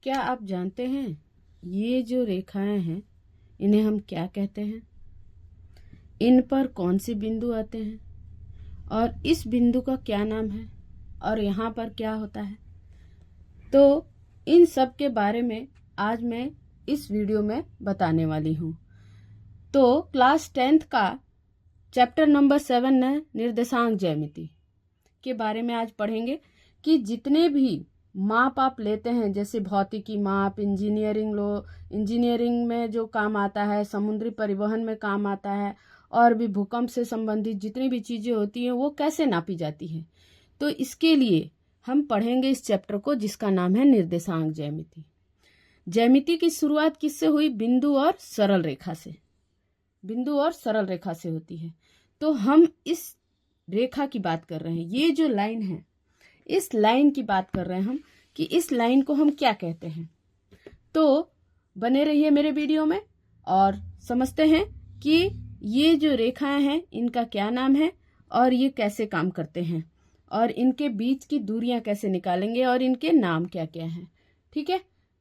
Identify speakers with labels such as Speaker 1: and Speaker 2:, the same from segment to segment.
Speaker 1: क्या आप जानते हैं ये जो रेखाएं हैं इन्हें हम क्या कहते हैं? इन पर कौन से बिंदु आते हैं और इस बिंदु का क्या नाम है और यहाँ पर क्या होता है? तो इन सब के बारे में आज मैं इस वीडियो में बताने वाली हूँ। तो क्लास 10th का चैप्टर नंबर 7 है निर्देशांक ज्यामिति के बारे में आज पढ़ेंगे कि जितने भी माप आप लेते हैं, जैसे भौतिकी माप, इंजीनियरिंग में जो काम आता है, समुद्री परिवहन में काम आता है, और भी भूकंप से संबंधित जितनी भी चीजें होती हैं वो कैसे नापी जाती हैं। तो इसके लिए हम पढ़ेंगे इस चैप्टर को जिसका नाम है निर्देशांक ज्यामिति। ज्यामिति की शुरुआत किससे हुई? बिंदु और सरल रेखा से। बिंदु और सरल रेखा से होती है। तो हम इस रेखा की बात कर रहे हैं, ये जो लाइन है इस लाइन की बात कर रहे हैं हम कि इस लाइन को हम क्या कहते हैं। तो बने रहिए मेरे वीडियो में और समझते हैं कि ये जो रेखाएं हैं इनका क्या नाम है और ये कैसे काम करते हैं और इनके बीच की दूरियां कैसे निकालेंगे और इनके नाम क्या क्या हैं। ठीक है,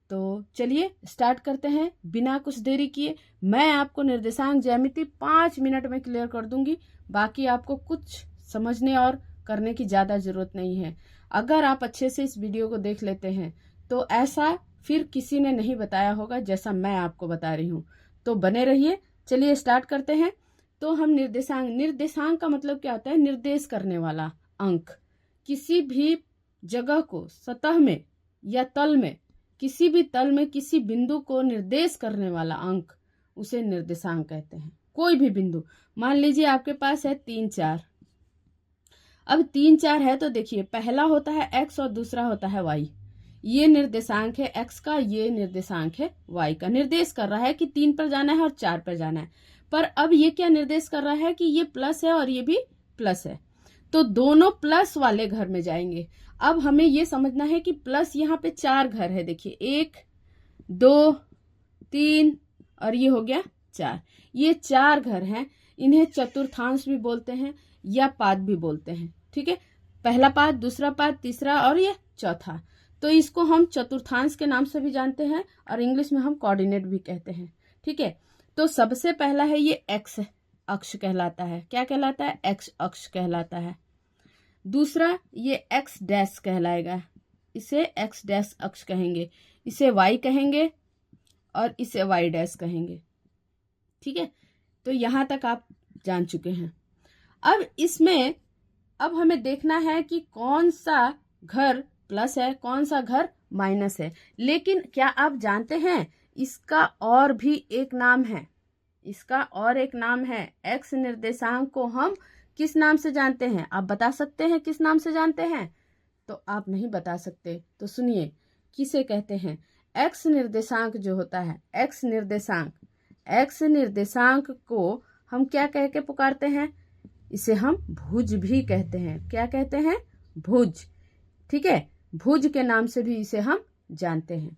Speaker 1: तो चलिए स्टार्ट करते हैं बिना कुछ देरी किए। मैं आपको निर्देशांक ज्यामिति 5 मिनट में क्लियर कर दूंगी, बाकी आपको कुछ समझने और करने की ज़्यादा ज़रूरत नहीं है। अगर आप अच्छे से इस वीडियो को देख लेते हैं तो ऐसा फिर किसी ने नहीं बताया होगा जैसा मैं आपको बता रही हूँ। तो बने रहिए, चलिए स्टार्ट करते हैं। तो हम निर्देशांक का मतलब क्या होता है? निर्देश करने वाला अंक। किसी भी जगह को सतह में या तल में, किसी भी तल में किसी बिंदु को निर्देश करने वाला अंक उसे निर्देशांक कहते हैं। कोई भी बिंदु, मान लीजिए आपके पास है 3 4। अब 3 4 है तो देखिए पहला होता है x और दूसरा होता है y। ये निर्देशांक है x का, ये निर्देशांक है y का। निर्देश कर रहा है कि 3 पर जाना है और 4 पर जाना है। पर अब ये क्या निर्देश कर रहा है कि ये प्लस है और ये भी प्लस है, तो दोनों प्लस वाले घर में जाएंगे। अब हमें ये समझना है कि प्लस यहाँ पे 4 घर है। देखिए 1 2 3 और ये हो गया 4। ये 4 घर हैं। इन्हें चतुर्थांश भी बोलते हैं या पाद भी बोलते हैं। ठीक है, पहला पाद, दूसरा पाद, तीसरा और ये चौथा। तो इसको हम चतुर्थांश के नाम से भी जानते हैं और इंग्लिश में हम कोऑर्डिनेट भी कहते हैं। ठीक है, तो सबसे पहला है ये एक्स अक्ष कहलाता है। क्या कहलाता है? एक्स अक्ष कहलाता है। दूसरा ये एक्स डैश कहलाएगा, इसे एक्स डैश अक्ष कहेंगे। इसे वाई कहेंगे और इसे वाई डैश कहेंगे। ठीक है, तो यहां तक आप जान चुके हैं। अब इसमें अब हमें देखना है कि कौन सा घर प्लस है, कौन सा घर माइनस है। लेकिन क्या आप जानते हैं इसका और भी एक नाम है? इसका और एक नाम है। एक्स निर्देशांक को हम किस नाम से जानते हैं? आप बता सकते हैं किस नाम से जानते हैं? तो आप नहीं बता सकते तो सुनिए किसे कहते हैं। एक्स निर्देशांक जो होता है, एक्स निर्देशांक को हम क्या कह के पुकारते हैं? इसे हम भुज भी कहते हैं। क्या कहते हैं? भुज। ठीक है, भुज के नाम से भी इसे हम जानते हैं।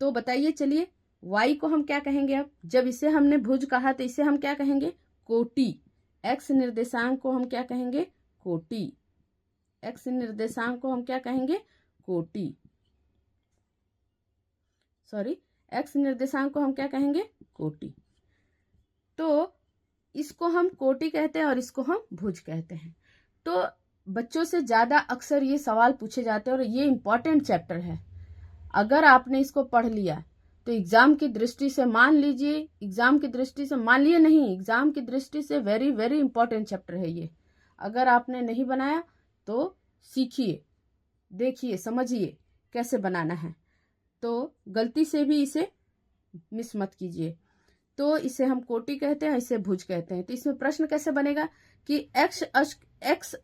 Speaker 1: तो बताइए, चलिए y को हम क्या कहेंगे? अब जब इसे हमने भुज कहा तो इसे हम क्या कहेंगे? कोटि। x निर्देशांक को हम क्या कहेंगे? कोटि। x निर्देशांक को हम क्या कहेंगे? कोटि। सॉरी, x निर्देशांक को हम क्या कहेंगे? कोटि। तो इसको हम कोटि कहते हैं और इसको हम भुज कहते हैं। तो बच्चों से ज्यादा अक्सर ये सवाल पूछे जाते हैं और ये इंपॉर्टेंट चैप्टर है। अगर आपने इसको पढ़ लिया तो एग्जाम की दृष्टि से मान लीजिए नहीं, एग्जाम की दृष्टि से वेरी वेरी इंपॉर्टेंट चैप्टर है ये। अगर आपने नहीं बनाया तो सीखिए, देखिए, समझिए कैसे बनाना है। तो गलती से भी इसे मिस मत कीजिए। तो इसे हम कोटि कहते हैं, इसे भुज कहते हैं। तो इसमें प्रश्न कैसे बनेगा कि एक्स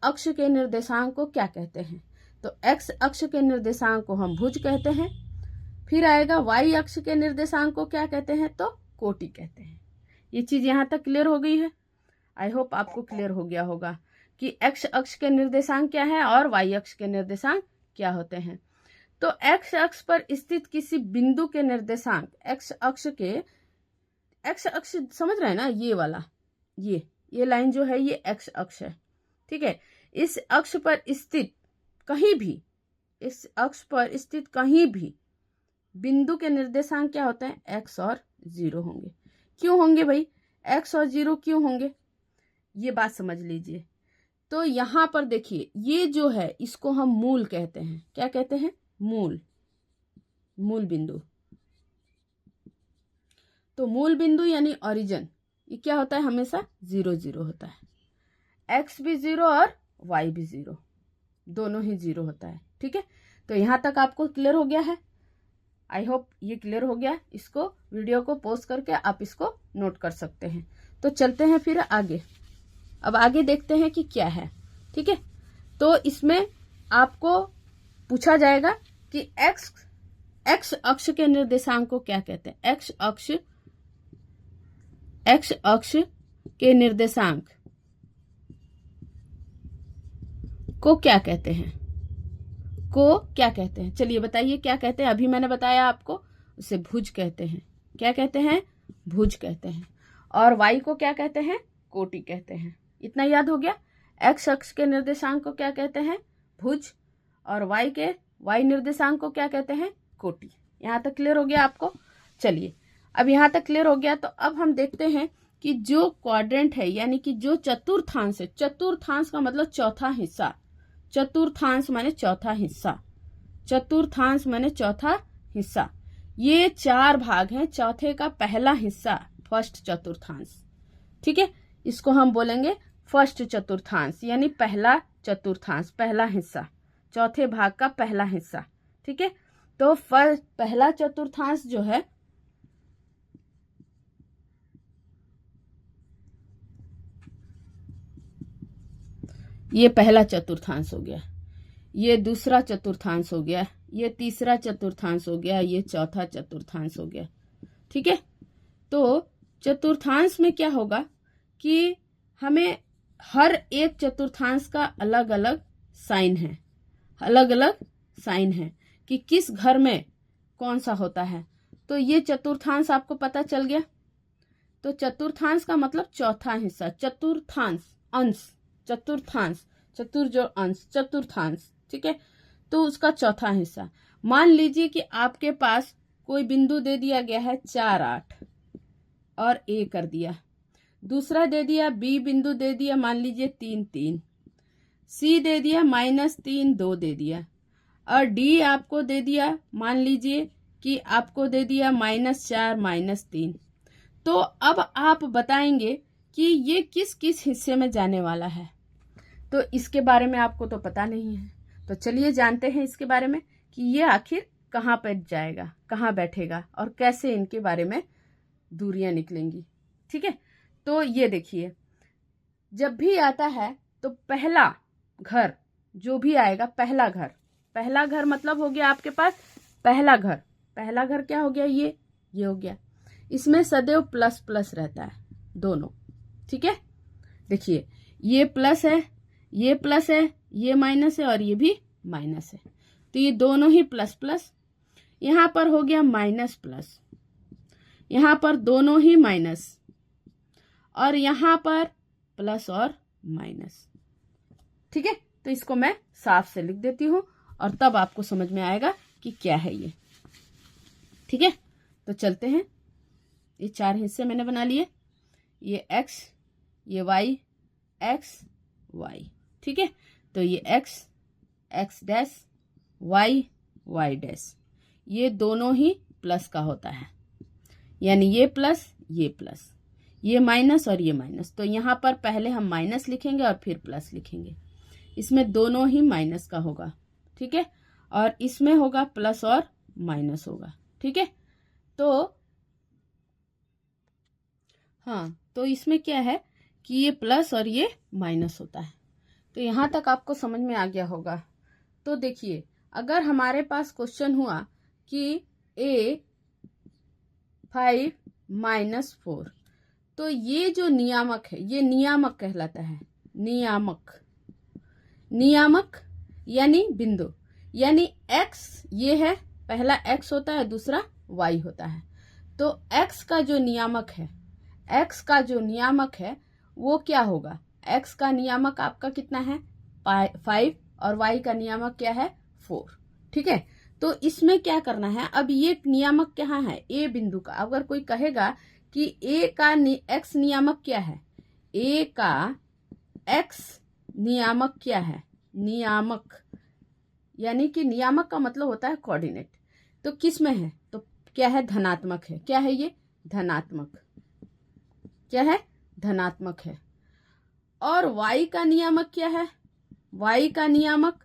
Speaker 1: अक्ष के निर्देशांक को क्या कहते हैं? तो एक्स अक्ष के निर्देशांक को हम भुज कहते हैं। फिर आएगा वाई अक्ष के निर्देशांक को क्या कहते हैं? तो कोटि कहते हैं। ये चीज यहाँ तक क्लियर हो गई है। आई होप आपको क्लियर हो गया होगा कि एक्स अक्ष के निर्देशांक क्या है और वाई अक्ष के निर्देशांक क्या होते हैं। तो एक्स अक्ष पर स्थित किसी बिंदु के निर्देशांक, एक्स अक्ष समझ रहे हैं ना? ये वाला, ये लाइन जो है ये एक्स अक्ष है। ठीक है, इस अक्ष पर स्थित कहीं भी बिंदु के निर्देशांक क्या होते हैं? एक्स और 0 होंगे। क्यों होंगे भाई? एक्स और 0 क्यों होंगे? ये बात समझ लीजिए। तो यहाँ पर देखिए, ये जो है इसको हम मूल कहते हैं। क्या कहते हैं? मूल, मूल बिंदु। तो मूल बिंदु यानी ओरिजिन, ये क्या होता है? हमेशा 0 0 होता है। एक्स भी 0 और वाई भी 0, दोनों ही 0 होता है। ठीक है, तो यहाँ तक आपको क्लियर हो गया है। आई होप ये क्लियर हो गया। इसको वीडियो को पॉज करके आप इसको नोट कर सकते हैं। तो चलते हैं फिर आगे। अब आगे देखते हैं कि क्या है। ठीक है, तो इसमें आपको पूछा जाएगा कि एक्स अक्ष के निर्देशांक को क्या कहते हैं? एक्स अक्ष के निर्देशांक को क्या कहते हैं? चलिए बताइए क्या कहते हैं। अभी मैंने बताया आपको, उसे भुज कहते हैं। क्या कहते हैं? भुज कहते हैं। और वाई को क्या कहते हैं? कोटि कहते हैं। इतना याद हो गया। एक्स अक्ष के निर्देशांक को क्या कहते हैं? भुज। और वाई निर्देशांक को क्या कहते हैं? कोटि। यहाँ तक क्लियर हो गया आपको? चलिए, अब यहाँ तक क्लियर हो गया तो अब हम देखते हैं कि जो क्वाड्रेंट है, यानी कि जो चतुर्थांश है, चतुर्थांश का मतलब चौथा हिस्सा, चतुर्थांश माने चौथा हिस्सा, चतुर्थांश माने चौथा हिस्सा। ये 4 भाग हैं, चौथे का पहला हिस्सा फर्स्ट चतुर्थांश। ठीक है, इसको हम बोलेंगे फर्स्ट चतुर्थांश, यानी पहला चतुर्थांश, पहला हिस्सा, चौथे भाग का पहला हिस्सा। ठीक है, तो पहला चतुर्थांश जो है ये पहला चतुर्थांश हो गया, ये दूसरा चतुर्थांश हो गया, ये तीसरा चतुर्थांश हो गया, ये चौथा चतुर्थांश हो गया। ठीक है, तो चतुर्थांश में क्या होगा कि हमें हर एक चतुर्थांश का अलग अलग साइन है, अलग अलग साइन है कि किस घर में कौन सा होता है। तो ये चतुर्थांश आपको पता चल गया। तो चतुर्थांश का मतलब चौथा हिस्सा, चतुर्थांश, अंश, चतुर्थांश, चतुर जो अंश, चतुर्थांश। ठीक है, तो उसका चौथा हिस्सा। मान लीजिए कि आपके पास कोई बिंदु दे दिया गया है 4 8 और ए कर दिया, दूसरा दे दिया बी बिंदु दे दिया मान लीजिए 3 3, सी दे दिया -3 2 दे दिया, और डी आपको दे दिया मान लीजिए कि आपको दे दिया -4 -3। तो अब आप बताएंगे कि ये किस किस हिस्से में जाने वाला है। तो इसके बारे में आपको तो पता नहीं है, तो चलिए जानते हैं इसके बारे में कि ये आखिर कहाँ पर जाएगा, कहाँ बैठेगा और कैसे इनके बारे में दूरियां निकलेंगी। ठीक है, तो ये देखिए, जब भी आता है तो पहला घर जो भी आएगा, पहला घर मतलब हो गया आपके पास पहला घर क्या हो गया? ये हो गया। इसमें सदैव प्लस प्लस रहता है दोनों। ठीक है, देखिए ये प्लस है, ये प्लस है, ये माइनस है और ये भी माइनस है, तो ये दोनों ही प्लस प्लस। यहाँ पर हो गया माइनस प्लस, यहाँ पर दोनों ही माइनस, और यहाँ पर प्लस और माइनस। ठीक है, तो इसको मैं साफ से लिख देती हूँ और तब आपको समझ में आएगा कि क्या है ये। ठीक है, तो चलते हैं। ये 4 हिस्से मैंने बना लिए, ये x, ये y, x y। ठीक है, तो ये x डैश, y डैश, ये दोनों ही प्लस का होता है, यानी ये प्लस, ये माइनस और ये माइनस। तो यहाँ पर पहले हम माइनस लिखेंगे और फिर प्लस लिखेंगे। इसमें दोनों ही माइनस का होगा। ठीक है, और इसमें होगा प्लस और माइनस होगा। ठीक है, तो हाँ, तो इसमें क्या है कि ये प्लस और ये माइनस होता है। तो यहाँ तक आपको समझ में आ गया होगा। तो देखिए, अगर हमारे पास क्वेश्चन हुआ कि a5 -4, तो ये जो नियामक है, ये नियामक कहलाता है। नियामक यानी बिंदु, यानी x ये है, पहला x होता है, दूसरा y होता है। तो x का जो नियामक है वो क्या होगा? x का नियामक आपका कितना है? 5, और y का नियामक क्या है? 4। ठीक है, तो इसमें क्या करना है, अब ये नियामक क्या है ए बिंदु का। अगर कोई कहेगा कि ए का एक्स नियामक क्या है, ए का एक्स नियामक क्या है, नियामक यानी कि नियामक का मतलब होता है कोऑर्डिनेट, तो किस में है, तो क्या है, धनात्मक है। क्या है ये, धनात्मक, क्या है, धनात्मक है। और y का नियामक क्या है, y का नियामक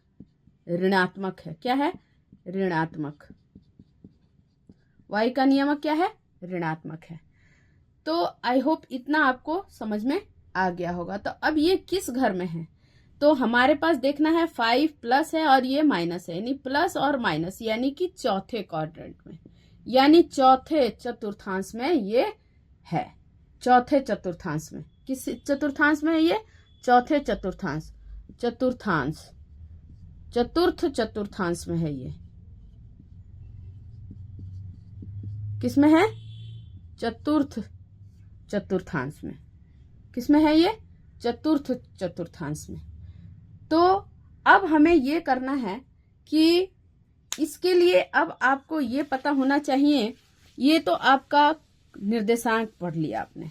Speaker 1: ऋणात्मक है। क्या है, ऋणात्मक। y का नियामक क्या है, ऋणात्मक है। तो आई होप इतना आपको समझ में आ गया होगा। तो अब ये किस घर में है, तो हमारे पास देखना है 5 प्लस है और ये माइनस है, यानी प्लस और माइनस, यानी कि चौथे क्वाड्रेंट में, यानी चौथे चतुर्थांश में ये है। चौथे चतुर्थांश में, किस चतुर्थांश में है ये, चौथे चतुर्थांश, चतुर्थांश, चतुर्थ चतुर्थांश में है ये। किसमें है, चतुर्थ चतुर्थांश में। किसमें है ये, चतुर्थ चतुर्थांश में। तो अब हमें ये करना है कि इसके लिए अब आपको ये पता होना चाहिए, ये तो आपका निर्देशांक पढ़ लिया आपने,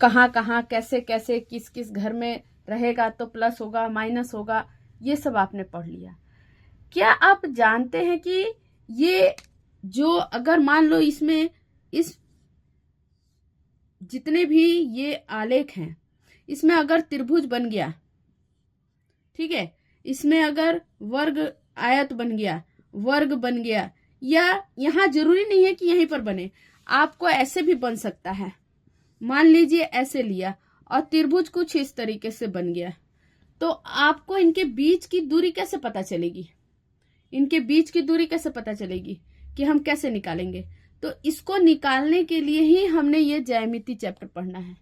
Speaker 1: कहाँ कहाँ कैसे कैसे किस किस घर में रहेगा, तो प्लस होगा माइनस होगा, ये सब आपने पढ़ लिया। क्या आप जानते हैं कि ये जो अगर मान लो इसमें इस जितने भी ये आलेख हैं, इसमें अगर त्रिभुज बन गया, ठीक है, इसमें अगर वर्ग आयत बन गया, वर्ग बन गया, या यहां जरूरी नहीं है कि यहीं पर बने, आपको ऐसे भी बन सकता है। मान लीजिए ऐसे लिया और त्रिभुज कुछ इस तरीके से बन गया, तो आपको इनके बीच की दूरी कैसे पता चलेगी, इनके बीच की दूरी कैसे पता चलेगी, कि हम कैसे निकालेंगे। तो इसको निकालने के लिए ही हमने ये ज्यामिति चैप्टर पढ़ना है।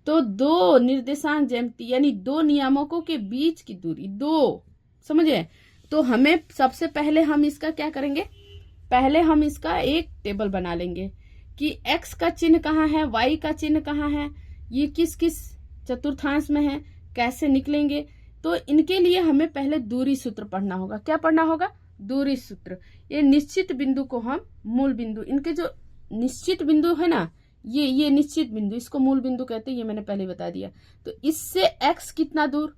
Speaker 1: तो दो निर्देशांक ज्यामिति यानी दो नियामकों के बीच की दूरी, दो, समझे। तो हमें सबसे पहले हम इसका क्या करेंगे, पहले हम इसका एक टेबल बना लेंगे कि x का चिन्ह कहाँ है, y का चिन्ह कहाँ है, ये किस किस चतुर्थांश में है, कैसे निकलेंगे। तो इनके लिए हमें पहले दूरी सूत्र पढ़ना होगा। क्या पढ़ना होगा, दूरी सूत्र। ये निश्चित बिंदु को हम मूल बिंदु, इनके जो निश्चित बिंदु है ना, ये निश्चित बिंदु, इसको मूल बिंदु कहते हैं, ये मैंने पहले बता दिया। तो इससे x कितना दूर,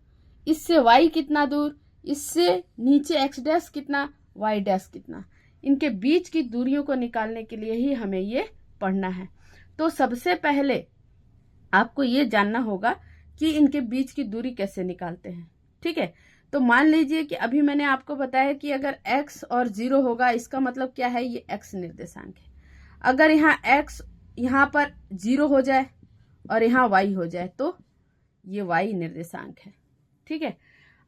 Speaker 1: इससे y कितना दूर, इससे नीचे x डैश कितना, y डैश कितना, इनके बीच की दूरियों को निकालने के लिए ही हमें ये पढ़ना है। तो सबसे पहले आपको ये जानना होगा कि इनके बीच की दूरी कैसे निकालते हैं, ठीक है। तो मान लीजिए कि अभी मैंने आपको बताया कि अगर x और 0 होगा, इसका मतलब क्या है, ये x निर्देशांक है। अगर यहाँ x यहाँ पर 0 हो जाए और यहाँ y हो जाए तो ये y निर्देशांक है, ठीक है।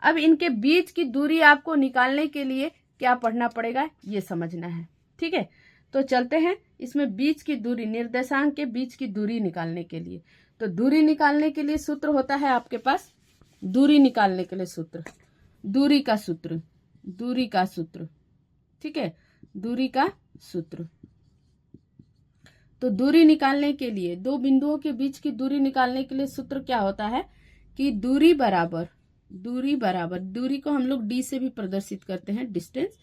Speaker 1: अब इनके बीच की दूरी आपको निकालने के लिए क्या पढ़ना पड़ेगा, ये समझना है, ठीक है। तो चलते हैं, इसमें बीच की दूरी, निर्देशांक के बीच की दूरी निकालने के लिए, तो दूरी निकालने के लिए सूत्र होता है आपके पास, दूरी निकालने के लिए सूत्र, दूरी का सूत्र, दूरी का सूत्र, ठीक है, दूरी का सूत्र। तो दूरी निकालने के लिए, दो बिंदुओं के बीच की दूरी निकालने के लिए सूत्र क्या होता है कि दूरी बराबर, दूरी बराबर, दूरी को हम लोग d से भी प्रदर्शित करते हैं, डिस्टेंस,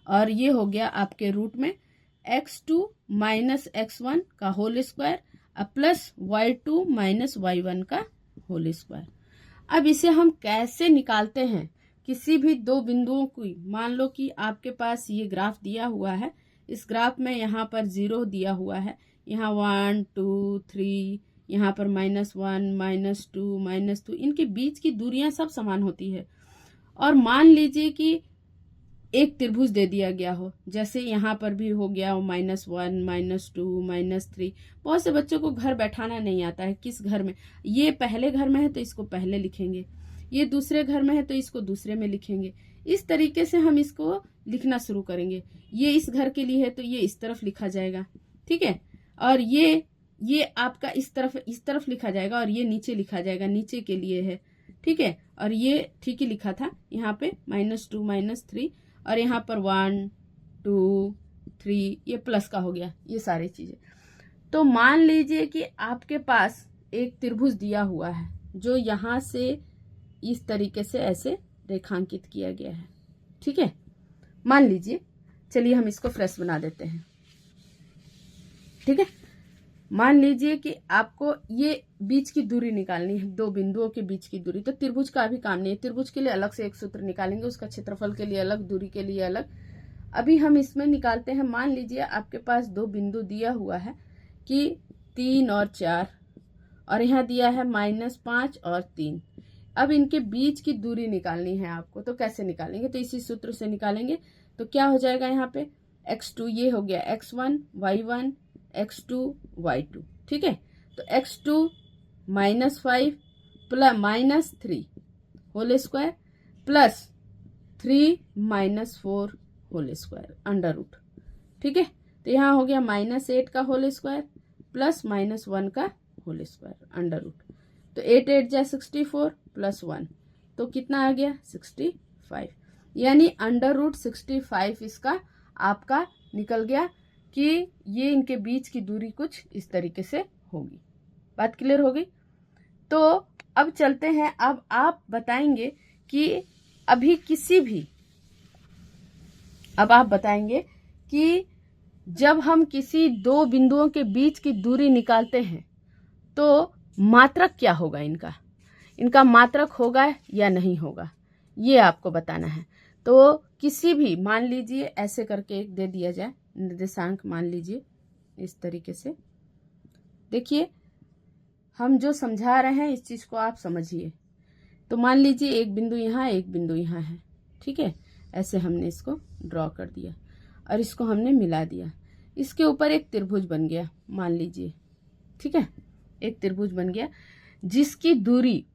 Speaker 1: और ये हो गया आपके रूट में x2 माइनस x1 का whole square plus y2 minus y1 का होल स्क्वायर। अब इसे हम कैसे निकालते हैं, किसी भी दो बिंदुओं की, मान लो कि आपके पास ये ग्राफ दिया हुआ है, इस ग्राफ में यहाँ पर 0 दिया हुआ है, यहाँ 1 2 3, यहाँ पर -1 -2 -2, इनके बीच की दूरियां सब समान होती है। और मान लीजिए कि एक त्रिभुज दे दिया गया हो, जैसे यहाँ पर भी हो गया हो -1 -2 -3। बहुत से बच्चों को घर बैठाना नहीं आता है, किस घर में, ये पहले घर में है तो इसको पहले लिखेंगे, ये दूसरे घर में है तो इसको दूसरे में लिखेंगे। इस तरीके से हम इसको लिखना शुरू करेंगे। ये इस घर के लिए है तो ये इस तरफ लिखा जाएगा, ठीक है, और ये आपका इस तरफ लिखा जाएगा, और ये नीचे लिखा जाएगा, नीचे के लिए है, ठीक है। और ये ठीक ही लिखा था यहाँ पे -2 -3, और यहाँ पर 1 2 3, ये प्लस का हो गया, ये सारी चीजें। तो मान लीजिए कि आपके पास एक त्रिभुज दिया हुआ है जो यहाँ से इस तरीके से ऐसे रेखांकित किया गया है, ठीक है। मान लीजिए चलिए हम इसको फ्रेश बना देते हैं। ठीक है, मान लीजिए कि आपको ये बीच की दूरी निकालनी है, दो बिंदुओं के बीच की दूरी। तो त्रिभुज का भी काम नहीं है, त्रिभुज के लिए अलग से एक सूत्र निकालेंगे, उसका क्षेत्रफल के लिए अलग, दूरी के लिए अलग। अभी हम इसमें निकालते हैं। मान लीजिए आपके पास दो बिंदु दिया हुआ है कि 3 और 4, और यहाँ दिया है -5 और 3। अब इनके बीच की दूरी निकालनी है आपको, तो कैसे निकालेंगे? तो इसी सूत्र से निकालेंगे। तो क्या हो जाएगा यहाँ पे x2, ये हो गया x1 y1 x2 y2। ठीक है, तो x2 -5 plus -3 whole square plus 3 -4 whole square under root. ठीक है, तो यहाँ हो गया -8 का होल स्क्वायर प्लस -1 का होल स्क्वायर अंडर रूट। तो 8 8 जा 64 प्लस 1, तो कितना आ गया 65। यानी अंडर रूट 65 इसका आपका निकल गया कि ये इनके बीच की दूरी कुछ इस तरीके से होगी। बात क्लियर हो गई? तो अब चलते हैं। अब आप बताएंगे कि अभी किसी भी, अब आप बताएंगे कि जब हम किसी दो बिंदुओं के बीच की दूरी निकालते हैं तो मात्रक क्या होगा इनका मात्रक होगा या नहीं होगा, ये आपको बताना है। तो किसी भी, मान लीजिए ऐसे करके एक दे दिया जाए निर्देशांक, मान लीजिए इस तरीके से। देखिए हम जो समझा रहे हैं इस चीज को आप समझिए। तो मान लीजिए एक बिंदु यहाँ, एक बिंदु यहाँ है। ठीक है, ऐसे हमने इसको ड्रॉ कर दिया और इसको हमने मिला दिया। इसके ऊपर एक त्रिभुज बन गया, मान लीजिए। ठीक है, एक त्रिभुज बन गया जिसकी दूरी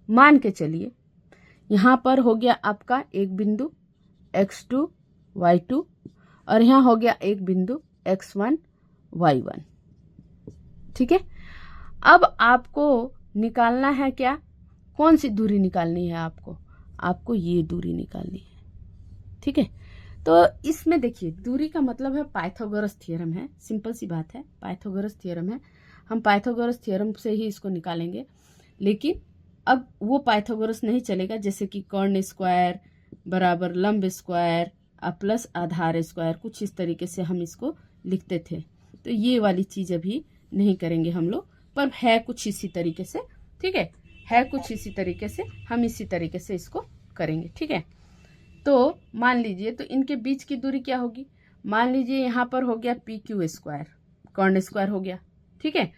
Speaker 1: मान के चलिए यहाँ पर हो गया आपका एक बिंदु x2 y2 और यहाँ हो गया एक बिंदु x1 y1। ठीक है, अब आपको निकालना है क्या, कौन सी दूरी निकालनी है आपको ये दूरी निकालनी है। ठीक है, तो इसमें देखिए दूरी का मतलब है पाइथागोरस थ्योरम है, सिंपल सी बात है, पाइथागोरस थ्योरम है। हम पाइथागोरस थ्योरम से ही इसको निकालेंगे। लेकिन अब वो पाइथागोरस नहीं चलेगा, जैसे कि कर्ण स्क्वायर बराबर लंब स्क्वायर प्लस आधार स्क्वायर, कुछ इस तरीके से हम इसको लिखते थे। तो ये वाली चीज अभी नहीं करेंगे हम लोग, पर है कुछ इसी तरीके से। ठीक है कुछ इसी तरीके से, हम इसी तरीके से इसको करेंगे। ठीक है, तो मान लीजिए, तो इनके बीच की दूरी क्या होगी? मान लीजिए यहाँ पर हो गया PQ स्क्वायर, कर्ण स्क्वायर हो गया। ठीक है,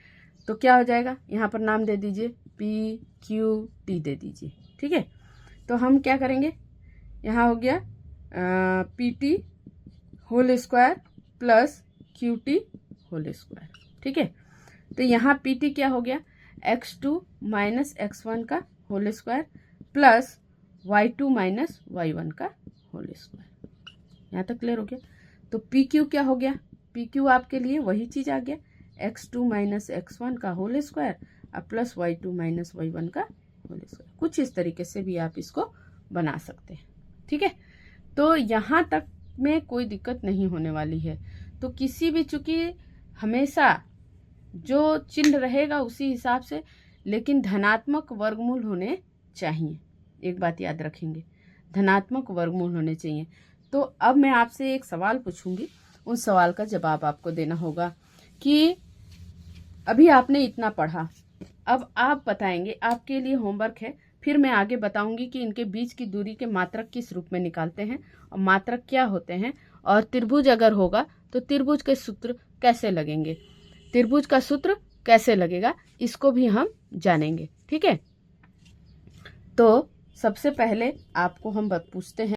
Speaker 1: तो क्या हो जाएगा, यहाँ पर नाम दे दीजिए PQT दे दीजिए। ठीक है, तो हम क्या करेंगे, यहाँ हो गया PT whole square plus QT whole square. ठीक है, तो यहाँ PT क्या हो गया, x2 माइनस x1 का whole square plus y2 minus y1 का होल स्क्वायर। यहाँ तक क्लियर हो गया? तो PQ क्या हो गया, PQ आपके लिए वही चीज आ गया, x2 माइनस x1 का whole square plus y2 minus y1 का होल स्क्वायर। कुछ इस तरीके से भी आप इसको बना सकते हैं। ठीक है, तो यहाँ तक में कोई दिक्कत नहीं होने वाली है। तो किसी भी, चूंकि हमेशा जो चिन्ह रहेगा उसी हिसाब से, लेकिन धनात्मक वर्गमूल होने चाहिए। एक बात याद रखेंगे, धनात्मक वर्गमूल होने चाहिए। तो अब मैं आपसे एक सवाल पूछूंगी, उस सवाल का जवाब आपको देना होगा कि अभी आपने इतना पढ़ा, अब आप बताएंगे, आपके लिए होमवर्क है। फिर मैं आगे बताऊंगी कि इनके बीच की दूरी के मात्रक किस रूप में निकालते हैं और मात्रक क्या होते हैं, और त्रिभुज अगर होगा तो त्रिभुज के सूत्र कैसे लगेंगे, त्रिभुज का सूत्र कैसे लगेगा, इसको भी हम जानेंगे। ठीक है, तो सबसे पहले आपको हम पूछते हैं